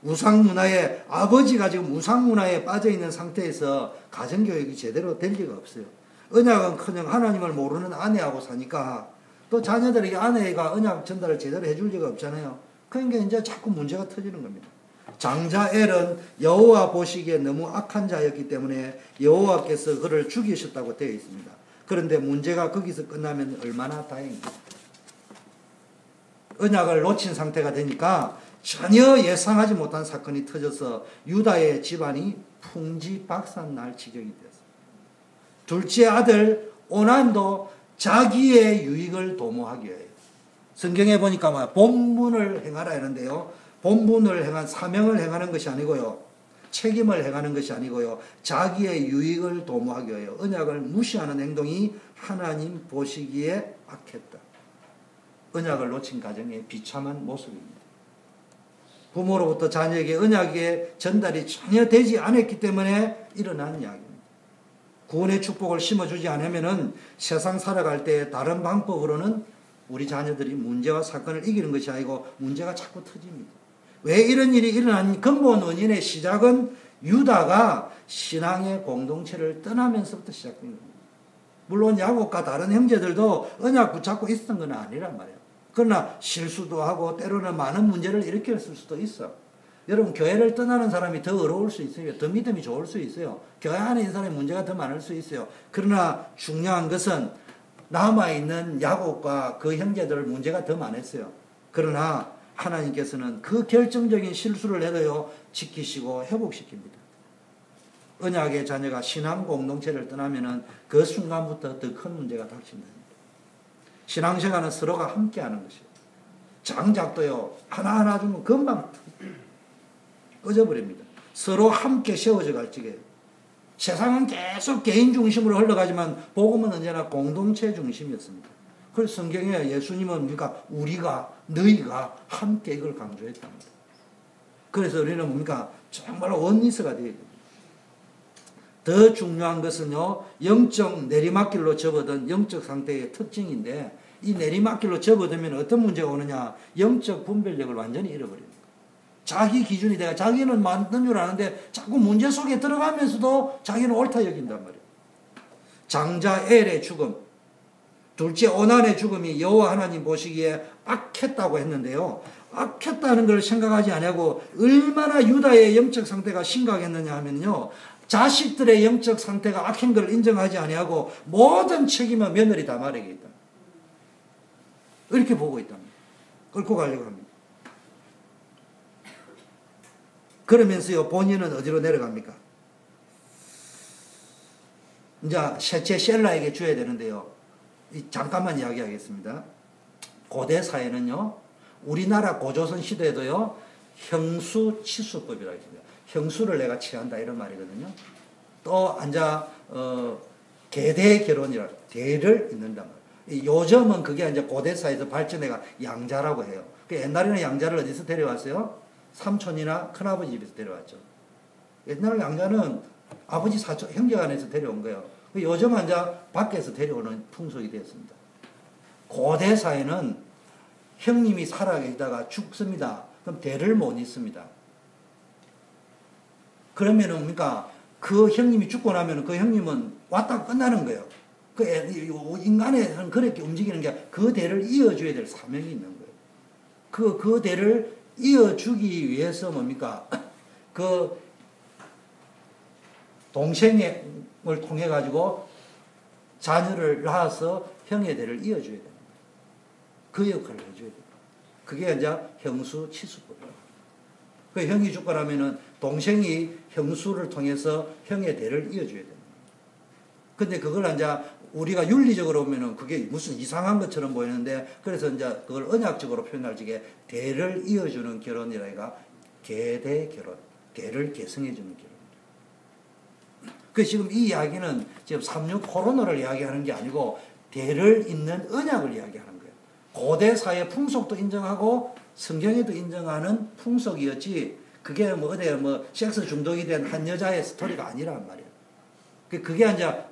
우상문화에, 아버지가 지금 우상문화에 빠져있는 상태에서 가정교육이 제대로 될 리가 없어요. 언약은커녕 하나님을 모르는 아내하고 사니까 또 자녀들에게 아내가 언약 전달을 제대로 해줄 리가 없잖아요. 그러니까 이제 자꾸 문제가 터지는 겁니다. 장자 엘은 여호와 보시기에 너무 악한 자였기 때문에 여호와께서 그를 죽이셨다고 되어 있습니다. 그런데 문제가 거기서 끝나면 얼마나 다행입니다. 언약을 놓친 상태가 되니까 전혀 예상하지 못한 사건이 터져서 유다의 집안이 풍지박산날 지경이 되었습니다. 둘째 아들 오난도 자기의 유익을 도모하기 위해, 성경에 보니까 본분을 행하라 하는데요, 본분을 행한, 사명을 행하는 것이 아니고요, 책임을 행하는 것이 아니고요, 자기의 유익을 도모하기 위하여 언약을 무시하는 행동이 하나님 보시기에 악했다. 언약을 놓친 가정의 비참한 모습입니다. 부모로부터 자녀에게 언약의 전달이 전혀 되지 않았기 때문에 일어난 이야기입니다. 구원의 축복을 심어주지 않으면 세상 살아갈 때 다른 방법으로는 우리 자녀들이 문제와 사건을 이기는 것이 아니고 문제가 자꾸 터집니다. 왜 이런 일이 일어난 근본 원인의 시작은 유다가 신앙의 공동체를 떠나면서부터 시작된 겁니다. 물론 야곱과 다른 형제들도 언약 붙잡고 있었던 건 아니란 말이에요. 그러나 실수도 하고 때로는 많은 문제를 일으켰을 수도 있어. 여러분, 교회를 떠나는 사람이 더 어려울 수 있어요. 더 믿음이 좋을 수 있어요. 교회 안에 있는 사람의 문제가 더 많을 수 있어요. 그러나 중요한 것은 남아있는 야곱과 그 형제들 문제가 더 많았어요. 그러나 하나님께서는 그 결정적인 실수를 해도요, 지키시고 회복시킵니다. 언약의 자녀가 신앙 공동체를 떠나면은 그 순간부터 더 큰 문제가 닥친다. 신앙생활은 서로가 함께하는 것이에요. 장작도요, 하나하나 주면 금방 꺼져버립니다. 서로 함께 세워져 갈 적에 세상은 계속 개인 중심으로 흘러가지만 복음은 언제나 공동체 중심이었습니다. 그래서 성경에 예수님은 뭡니까? 우리가, 너희가 함께 이걸 강조했답니다. 그래서 우리는 뭡니까? 정말로 원리스가 되어야 됩니다. 더 중요한 것은요, 영적 내리막길로 접어든 영적 상태의 특징인데, 이 내리막길로 접어들면 어떤 문제가 오느냐? 영적 분별력을 완전히 잃어버립니다. 자기 기준이 내가 자기는 맞는 줄 아는데 자꾸 문제 속에 들어가면서도 자기는 옳다 여긴단 말이에요. 장자 엘의 죽음, 둘째 오난의 죽음이 여호와 하나님 보시기에 악했다고 했는데요. 악했다는 걸 생각하지 않냐고 얼마나 유다의 영적 상태가 심각했느냐 하면요. 자식들의 영적 상태가 악한 걸 인정하지 않냐고 모든 책임은 며느리 다말에게 있다. 이렇게 보고 있답니다. 끌고 가려고 합니다. 그러면서요, 본인은 어디로 내려갑니까? 이제 셋째 셀라에게 줘야 되는데요. 잠깐만 이야기하겠습니다. 고대 사회는요, 우리나라 고조선 시대에도요, 형수 치수법이라고 있습니다. 형수를 내가 취한다 이런 말이거든요. 또 앉아 계대 결혼이라 대를 잇는단 말이에요. 요즘은 그게 이제 고대 사회에서 발전해가 양자라고 해요. 옛날에는 양자를 어디서 데려왔어요? 삼촌이나 큰아버지 집에서 데려왔죠. 옛날 양자는 아버지 사촌 형제간에서 데려온 거예요. 요즘은 이제 밖에서 데려오는 풍속이 되었습니다. 고대 사회는 형님이 살아계시다가 죽습니다. 그럼 대를 못 잇습니다. 그러면은 뭡니까? 그 형님이 죽고 나면 그 형님은 왔다 끝나는 거예요. 그 인간은 그렇게 움직이는 게 그 대를 이어줘야 될 사명이 있는 거예요. 그 대를 이어주기 위해서 뭡니까? 그 동생을 통해 가지고 자녀를 낳아서 형의 대를 이어줘야 됩니다. 그 역할을 해줘야 됩니다. 그게 이제 형수 치수법이에요. 그 형이 죽고 나면은 동생이 형수를 통해서 형의 대를 이어줘야 됩니다. 근데 그걸 이제 우리가 윤리적으로 보면은 그게 무슨 이상한 것처럼 보이는데, 그래서 이제 그걸 언약적으로 표현할 적에 대를 이어주는 결혼이라가 계대 결혼, 대를 계승해주는 결혼입니다. 그 지금 이 이야기는 지금 36 코로나를 이야기하는 게 아니고 대를 잇는 언약을 이야기하는 거예요. 고대 사회 풍속도 인정하고 성경에도 인정하는 풍속이었지, 그게 뭐 어디 뭐 섹스 중독이 된 한 여자의 스토리가 아니란 말이에요. 그게 이제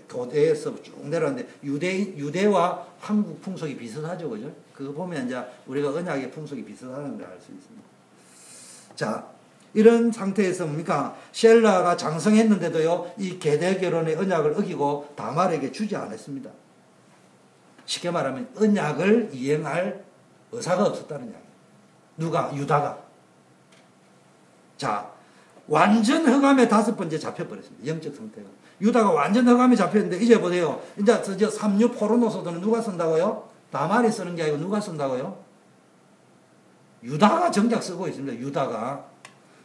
고대에서 쭉 내려왔는데, 유대와 한국 풍속이 비슷하죠, 그죠? 그거 보면 이제 우리가 언약의 풍속이 비슷하다는 걸 알 수 있습니다. 자, 이런 상태에서 뭡니까? 셀라가 장성했는데도요, 이 계대 결혼의 언약을 어기고 다말에게 주지 않았습니다. 쉽게 말하면 언약을 이행할 의사가 없었다는 이야기예요. 누가? 유다가. 자, 완전 흑암에 5번째 잡혀버렸습니다. 영적 상태가. 유다가 완전 흑암에 잡혔는데, 이제 보세요. 이제 저 36 포르노소도는 누가 쓴다고요? 다말이 쓰는 게 아니고 누가 쓴다고요? 유다가 정작 쓰고 있습니다. 유다가.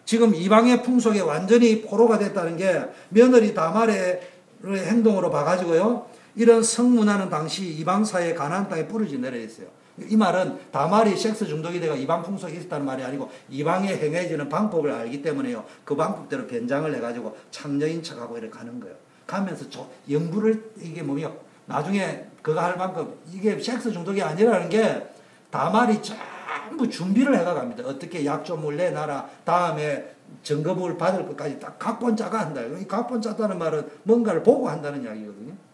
지금 이방의 풍속에 완전히 포로가 됐다는 게 며느리 다말의 행동으로 봐가지고요. 이런 성문화는 당시 이방 사회의 가나안 땅에 뿌려져 내려 있어요. 이 말은 다말이 섹스 중독이 되고 이방 풍속이 있었다는 말이 아니고 이방에 행해지는 방법을 알기 때문에요. 그 방법대로 변장을 해가지고 창녀인 척하고 이렇게 가는 거예요. 가면서 연구를, 이게 뭐냐, 나중에 그거 할 만큼 이게 섹스 중독이 아니라는 게 다말이 전부 준비를 해가갑니다. 어떻게 약조물 내놔라, 다음에 증거물 받을 것까지 딱 각본 짜가 한다. 이 각본 짰다는 말은 뭔가를 보고 한다는 이야기거든요.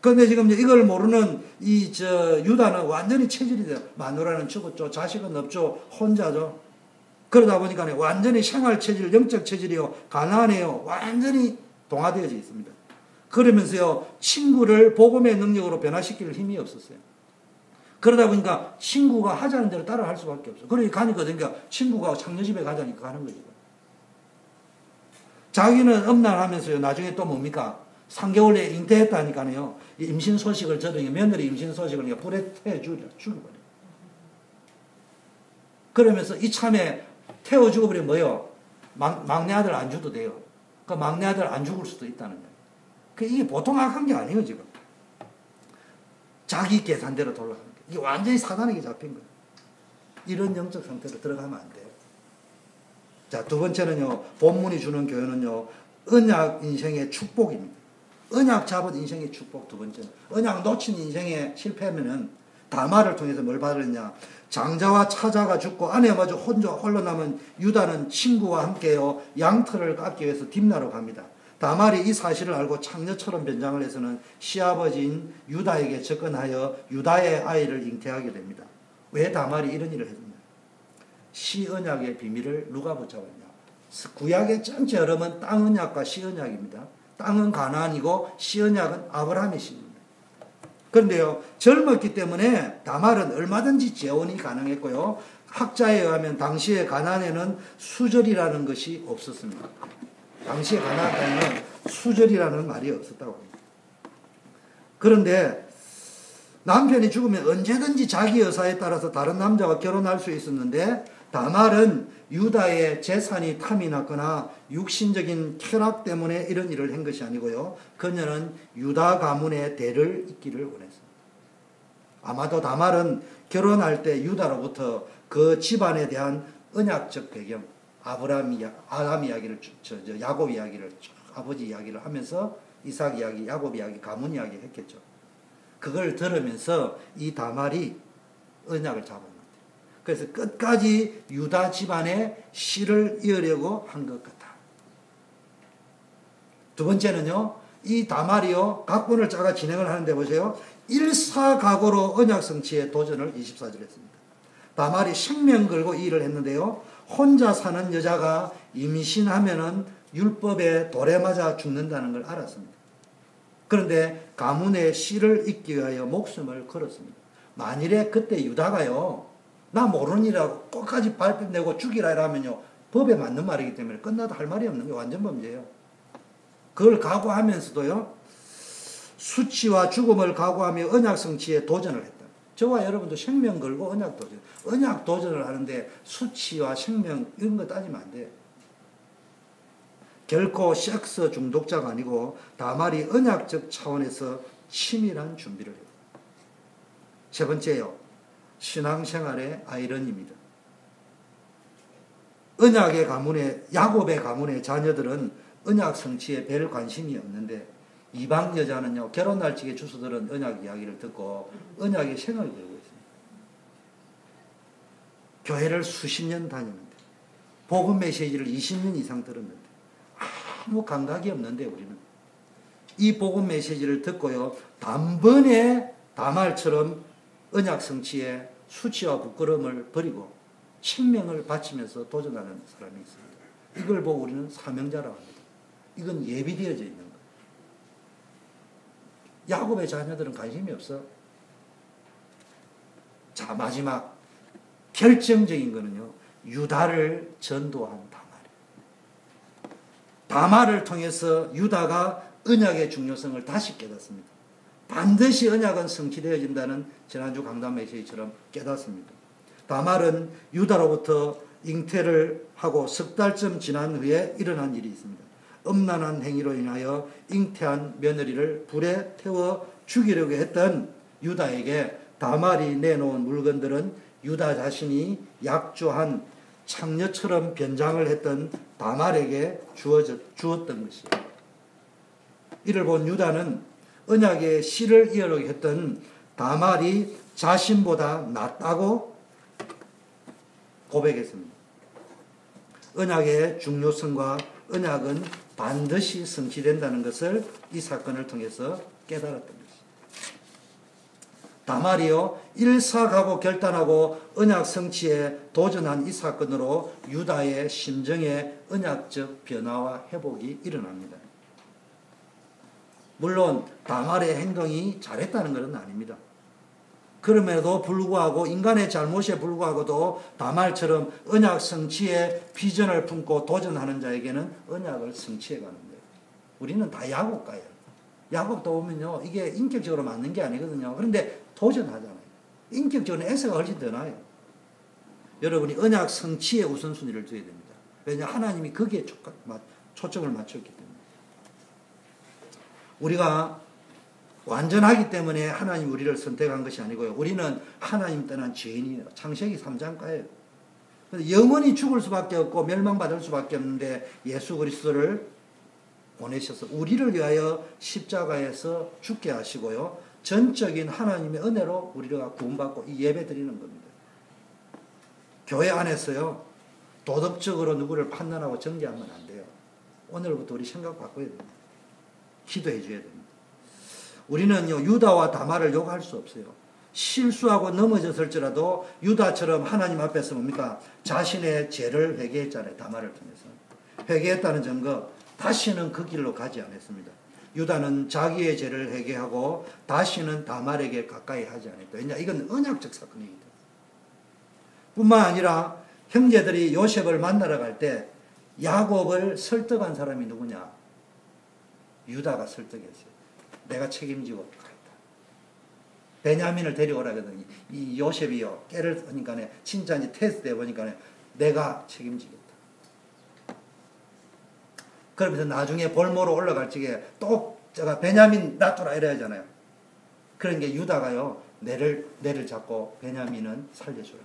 그런데 지금 이걸 모르는 유다는 완전히 체질이 돼요. 마누라는 죽었죠. 자식은 없죠. 혼자죠. 그러다 보니까 완전히 생활 체질, 영적 체질이요, 가난해요. 완전히 동화되어져 있습니다. 그러면서요, 친구를 복음의 능력으로 변화시킬 힘이 없었어요. 그러다 보니까 친구가 하자는 대로 따라 할 수밖에 없어요. 그러니까 가니까 친구가 창녀집에 가자니까 가는 거죠. 자기는 엄란하면서요, 나중에 또 뭡니까? 3개월에 잉태했다니까요. 임신 소식을 저도 며느리 임신 소식을 불에 태워 죽여버려요. 그러면서 이참에 태워 죽어버리면 뭐요? 막내 아들 안 줘도 돼요. 그 막내 아들 안 죽을 수도 있다는 거예요. 이게 보통 악한 게 아니에요, 지금. 자기 계산대로 돌아가는 거예요. 이게 완전히 사단에게 잡힌 거예요. 이런 영적 상태로 들어가면 안 돼요. 자, 두 번째는요, 본문이 주는 교훈은요, 언약 인생의 축복입니다. 언약 잡은 인생의 축복. 두 번째는 언약 놓친 인생에 실패하면은 다말을 통해서 뭘 받았냐? 장자와 차자가 죽고 아내마저 홀로 남은 유다는 친구와 함께요, 양털을 깎기 위해서 딥나로 갑니다. 다말이 이 사실을 알고 창녀처럼 변장을 해서는 시아버지인 유다에게 접근하여 유다의 아이를 잉태하게 됩니다. 왜 다말이 이런 일을 했느냐? 시언약의 비밀을 누가 붙잡았냐? 구약의 전체 흐름은 땅언약과 시언약입니다. 땅은 가나안이고 시언약은 아브라함의 씨입니다. 그런데요, 젊었기 때문에 다말은 얼마든지 재혼이 가능했고요, 학자에 의하면 당시에 가나안에는 수절이라는 것이 없었습니다. 당시에 가나안 땅에는 수절이라는 말이 없었다고 합니다. 그런데 남편이 죽으면 언제든지 자기 의사에 따라서 다른 남자와 결혼할 수 있었는데, 다말은 유다의 재산이 탐이 났거나 육신적인 쾌락 때문에 이런 일을 한 것이 아니고요, 그녀는 유다 가문의 대를 잇기를 원했습니다. 아마도 다말은 결혼할 때 유다로부터 그 집안에 대한 언약적 배경, 아담 이야기를, 야곱 이야기를, 아버지 이야기를 하면서 이삭 이야기, 야곱 이야기, 가문 이야기 했겠죠. 그걸 들으면서 이 다말이 언약을 잡은 것 같아요. 그래서 끝까지 유다 집안의 씨를 이으려고 한 것 같다. 두 번째는요, 이 다말이요, 각본을 짜가 진행을 하는데 보세요. 일사각오로 언약 성취에 도전을 24절 했습니다. 다말이 생명 걸고 이 일을 했는데요, 혼자 사는 여자가 임신하면은 율법에 돌에 맞아 죽는다는 걸 알았습니다. 그런데 가문의 씨를 잇기 위하여 목숨을 걸었습니다. 만일에 그때 유다가요, 나 모르는 일하고 끝까지 발뺌내고 죽이라 이러면요, 법에 맞는 말이기 때문에 끝나도 할 말이 없는 게 완전 범죄예요. 그걸 각오하면서도요, 수치와 죽음을 각오하며 언약 성취에 도전을 했다. 저와 여러분도 생명 걸고 언약 도전. 언약 도전을 하는데 수치와 생명 이런 거 따지면 안 돼요. 결코 섹스 중독자가 아니고 다말이 언약적 차원에서 치밀한 준비를 해요. 세 번째요, 신앙생활의 아이러니입니다. 언약의 가문의, 야곱의 가문의 자녀들은 언약 성취에 별 관심이 없는데, 이방 여자는요, 결혼 날짜에 주소들은 언약 이야기를 듣고 언약의 생을 걸고 있습니다. 교회를 수십 년 다녔는데, 복음 메시지를 20년 이상 들었는데 아무 감각이 없는데, 우리는 이 복음 메시지를 듣고요, 단번에 다말처럼 언약 성취에 수치와 부끄러움을 버리고 생명을 바치면서 도전하는 사람이 있습니다. 이걸 보고 우리는 사명자라고 합니다. 이건 예비되어져 있는 거예요. 야곱의 자녀들은 관심이 없어. 자, 마지막 결정적인 거는요, 유다를 전도한 다말을 통해서 유다가 언약의 중요성을 다시 깨닫습니다. 반드시 언약은 성취되어진다는 지난주 강단 메시지처럼 깨닫습니다. 다말은 유다로부터 잉태를 하고 석 달쯤 지난 후에 일어난 일이 있습니다. 음란한 행위로 인하여 잉태한 며느리를 불에 태워 죽이려고 했던 유다에게 다말이 내놓은 물건들은 유다 자신이 약조한 창녀처럼 변장을 했던 다말에게 주었던 것이에요. 이를 본 유다는 언약의 씨를 이어려고 했던 다말이 자신보다 낫다고 고백했습니다. 언약의 중요성과 언약은 반드시 성취된다는 것을 이 사건을 통해서 깨달았던 것입니다. 다말이요, 일사각오 결단하고 언약 성취에 도전한 이 사건으로 유다의 심정에 언약적 변화와 회복이 일어납니다. 물론 다말의 행동이 잘했다는 것은 아닙니다. 그럼에도 불구하고, 인간의 잘못에 불구하고도 다말처럼 언약 성취에 비전을 품고 도전하는 자에게는 언약을 성취해 가는 거예요. 우리는 다 야곱가예요. 야곱도 보면요, 이게 인격적으로 맞는 게 아니거든요. 그런데 도전하잖아요. 인격적으로 에서가 훨씬 더 나아요. 여러분이 언약 성취에 우선순위를 둬야 됩니다. 왜냐하면 하나님이 거기에 초점을 맞췄기 때문에. 우리가 완전하기 때문에 하나님 우리를 선택한 것이 아니고요, 우리는 하나님 떠난 죄인이에요. 창세기 3장가예요. 영원히 죽을 수밖에 없고 멸망받을 수밖에 없는데 예수 그리스도를 보내셔서 우리를 위하여 십자가에서 죽게 하시고요. 전적인 하나님의 은혜로 우리가 구원받고 이 예배 드리는 겁니다. 교회 안에서요. 도덕적으로 누구를 판단하고 정죄하면 안 돼요. 오늘부터 우리 생각 바꿔야 됩니다. 기도해 줘야 됩니다. 우리는요. 유다와 다말을 욕할 수 없어요. 실수하고 넘어졌을지라도 유다처럼 하나님 앞에서 뭡니까? 자신의 죄를 회개했잖아요. 다말을 통해서. 회개했다는 증거, 다시는 그 길로 가지 않았습니다. 유다는 자기의 죄를 회개하고 다시는 다말에게 가까이 하지 않았다. 왜냐? 이건 언약적 사건이기 때문에. 뿐만 아니라 형제들이 요셉을 만나러 갈 때 야곱을 설득한 사람이 누구냐? 유다가 설득했어요. 내가 책임지고 가겠다. 베냐민을 데려오라 그러더니 이 요셉이요. 깨를 하니까 진짜 이제 테스트 해보니까 내가 책임지겠다. 그러면서 나중에 볼모로 올라갈 적에 또 제가 베냐민 놔두라 이래야 하잖아요. 그런 게 유다가요. 내를 잡고 베냐민은 살려주라.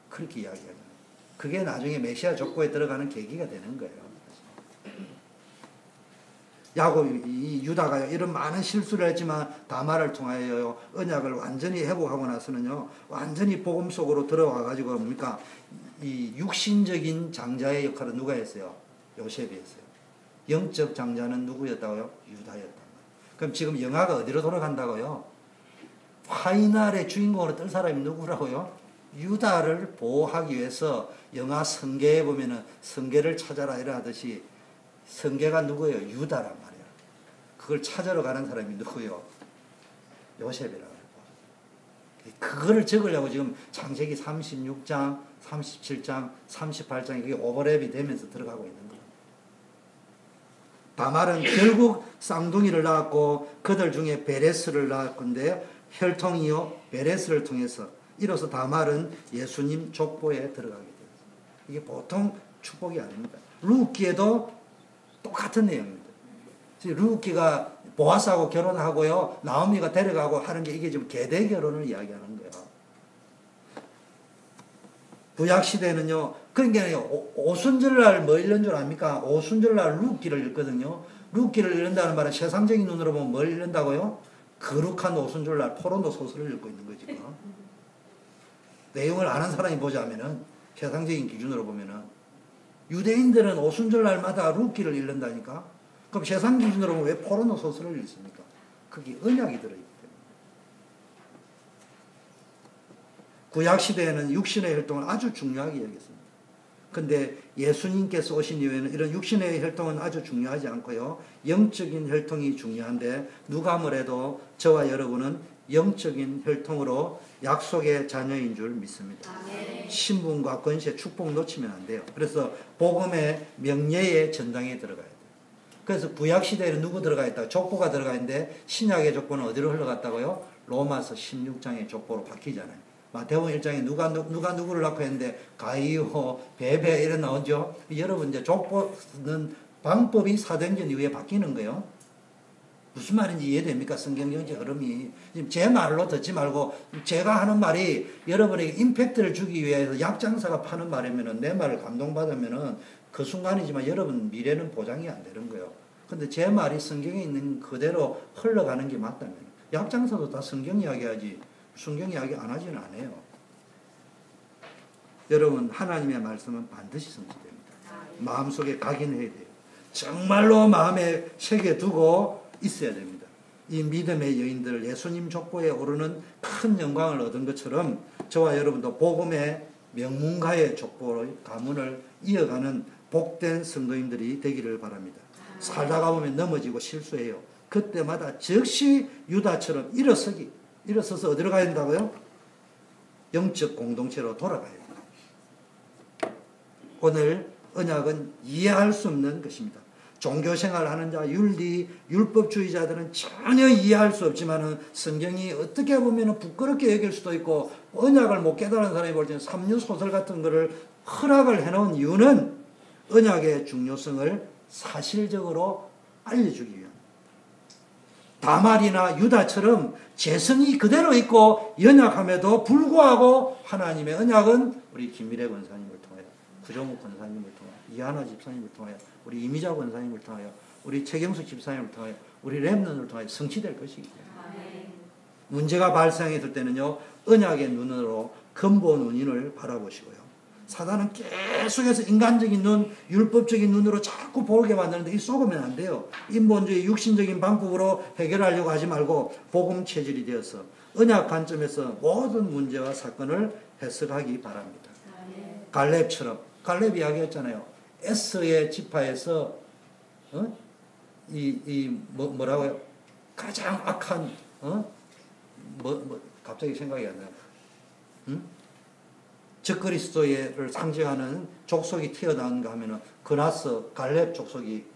그렇게 이야기하잖아요. 그게 나중에 메시아 족보에 들어가는 계기가 되는 거예요. 야곱이 유다가요. 이런 많은 실수를 했지만 다말을 통하여 언약을 완전히 회복하고 나서는요. 완전히 복음 속으로 들어와 가지고 뭡니까? 이 육신적인 장자의 역할은 누가 했어요? 요셉이 했어요. 영적 장자는 누구였다고요? 유다였다. 그럼 지금 영화가 어디로 돌아간다고요? 파이널의 주인공으로 뜰 사람이 누구라고요? 유다를 보호하기 위해서 영화 성계에 보면은 성계를 찾아라 이라 하듯이 성계가 누구예요? 유다란 말이야. 그걸 찾으러 가는 사람이 누구요? 요셉이라고 해요. 그거를 적으려고 지금 창세기 36장, 37장, 38장이 그게 오버랩이 되면서 들어가고 있는 거예요. 다말은 결국 쌍둥이를 낳았고 그들 중에 베레스를 낳았건데 혈통이요 베레스를 통해서 이로써 다말은 예수님 족보에 들어가게 되었습니다. 이게 보통 축복이 아닙니다. 루키에도 똑같은 내용입니다. 루키가 보아스하고 결혼하고요. 나오미가 데려가고 하는 게 이게 지금 계대 결혼을 이야기하는 거예요. 구약시대는요. 그러니까 오순절날 뭐 읽는 줄 압니까? 오순절날 루키를 읽거든요. 루키를 읽는다는 말은 세상적인 눈으로 보면 뭘 읽는다고요? 거룩한 오순절날 포로노 소설을 읽고 있는 거지. 내용을 아는 사람이 보자면은 세상적인 기준으로 보면은 유대인들은 오순절날마다 루키를 읽는다니까. 그럼 세상 기준으로 보면 왜 포르노 소설을 읽습니까? 그게 언약이 들어있기 때문에. 구약시대에는 육신의 활동을 아주 중요하게 여겼습니다. 근데 예수님께서 오신 이후에는 이런 육신의 활동은 아주 중요하지 않고요. 영적인 활동이 중요한데 누가 뭐래도 저와 여러분은 영적인 혈통으로 약속의 자녀인 줄 믿습니다. 신분과 권세, 축복 놓치면 안 돼요. 그래서 복음의 명예의 전당에 들어가야 돼요. 그래서 구약시대에는 누구 들어가 있다고? 족보가 들어가 있는데 신약의 족보는 어디로 흘러갔다고요? 로마서 16장의 족보로 바뀌잖아요. 마태복음 1장에 누가 누구를 낳고 했는데 가이오, 베베 이런 나오죠. 여러분 이제 족보는 방법이 사도행전 이후에 바뀌는 거예요. 무슨 말인지 이해됩니까? 성경정책 흐름이. 지금 제 말로 듣지 말고 제가 하는 말이 여러분에게 임팩트를 주기 위해서 약장사가 파는 말이면은 내 말을 감동받으면은 그 순간이지만 여러분 미래는 보장이 안 되는 거예요. 근데 제 말이 성경에 있는 그대로 흘러가는 게 맞다면 약장사도 다 성경 이야기하지 성경 이야기 안 하지는 않아요. 여러분 하나님의 말씀은 반드시 성취됩니다. 마음속에 각인해야 돼요. 정말로 마음에 새겨두고 있어야 됩니다. 이 믿음의 여인들 예수님 족보에 오르는 큰 영광을 얻은 것처럼 저와 여러분도 복음의 명문가의 족보의 가문을 이어가는 복된 성도인들이 되기를 바랍니다. 살다가 보면 넘어지고 실수해요. 그때마다 즉시 유다처럼 일어서서 어디로 가야 된다고요? 영적 공동체로 돌아가야 됩니다. 오늘 언약은 이해할 수 없는 것입니다. 종교생활 하는 자, 율법주의자들은 전혀 이해할 수 없지만 성경이 어떻게 보면 부끄럽게 여길 수도 있고 언약을 못 깨달은 사람이 볼 때는 삼류소설 같은 거를 허락을 해놓은 이유는 언약의 중요성을 사실적으로 알려주기 위함. 다말이나 유다처럼 재성이 그대로 있고 연약함에도 불구하고 하나님의 언약은 우리 김미래 권사님을 통하여, 구정욱 권사님을 통하여, 이하나 집사님을 통하여, 우리 이미자 권사님을 통하여, 우리 최경숙 집사님을 통하여, 우리 렘넌을 통하여 성취될 것이기 때문에 문제가 발생했을 때는요, 언약의 눈으로 근본 원인을 바라보시고요. 사단은 계속해서 인간적인 눈, 율법적인 눈으로 자꾸 보게 만드는데 이 속으면 안 돼요. 인본주의 육신적인 방법으로 해결하려고 하지 말고 복음 체질이 되어서 언약 관점에서 모든 문제와 사건을 해석하기 바랍니다. 갈렙처럼, 갈렙 이야기했잖아요. 에스의 지파에서 뭐라고요? 가장 악한 갑자기 생각이 안 나요. 적그리스도를 상징하는 족속이 튀어나온가 하면은 그나스 갈렙 족속이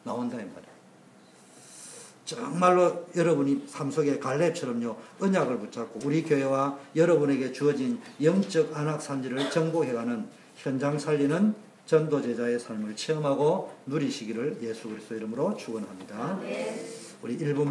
나온다 이 말이에요. 정말로 여러분이 삶 속에 갈렙처럼요 언약을 붙잡고 우리 교회와 여러분에게 주어진 영적 안악산지를 정복해가는 현장 살리는 전도 제자의 삶을 체험하고 누리시기를 예수 그리스도 이름으로 축원합니다. 우리 1분